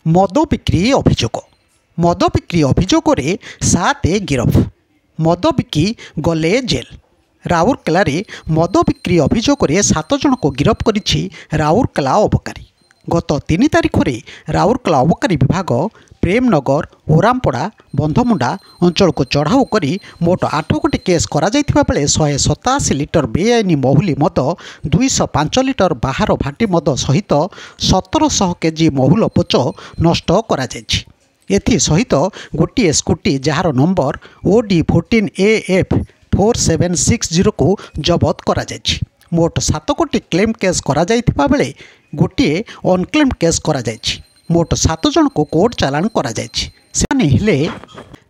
मद बिक्री अभियोग मद बिक्री अभियोग 7 गिरफ मद बिक्री गले जेल। राउरकेला मद बिक्री अभियोग 7 जन को गिरफ करिछि राउरकेला अबकारी। गत 3 तारिख में राउरकेला अबकारी विभाग प्रेमनगर ओरामपड़ा बंधमुंडा अंचल को चढ़ाऊ कर मोट 8 गोटी केस करा जायथिबा बेले 187 लिटर बेआईन महुली मद 205 लिटर बाहर भाटी मद सहित 1700 केजी महुल पोच नष्ट करा जायछि। एथि सहित गोटे scooty jar number OD 14AF 4760 को जबत करा जायछि। मोट 7 गोटी क्लेम केस करा जायथिबा बेले गोटे अनक्लेम केस करा जायछि। मोट 7 जन को कोर्ट चालाण करा जायछि। सेमाने हेले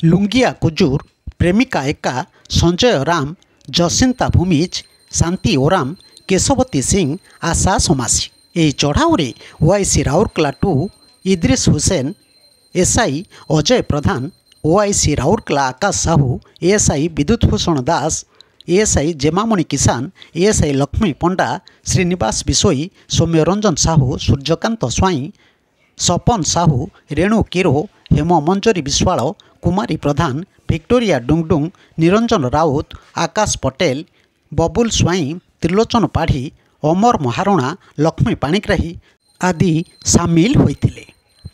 लुंगिया कुजूर, प्रेमिका एका, संजय राम, जसिंता भूमिज, शांति ओराम, केशवती सिंह, आशा समासी। यही चढ़ाऊ OIC राउरकेला 2 इद्रिस हुसैन, SI अजय प्रधान, OIC राउरकेला आकाश साहू, ASI विद्युत भूषण दास, ASI जेमामणि किसान, ASI लक्ष्मी पंडा, श्रीनिवास बिशोई, सौम्यरंजन साहू, सूर्यकांत स्वाई, सपन साहू, रेणु किरो, हेम मंजरी विश्वाल, कुमारी प्रधान, विक्टोरिया डुंगडुंग, निरंजन राउत, आकाश पटेल, बबुल स्वाई, त्रिलोचन पाढ़ी, अमर महारणा, लक्ष्मी पाणिग्राही आदि सामिल होइतिले।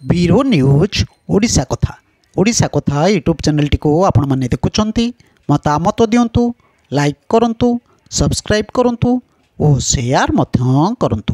ब्यूरो न्यूज ओडिशा कथा यूट्यूब चैनल टी को आपण माने देखुचंती मतामत दियंतु, लाइक करंतु, सब्सक्राइब करंतु और शेयर मध्य करंतु।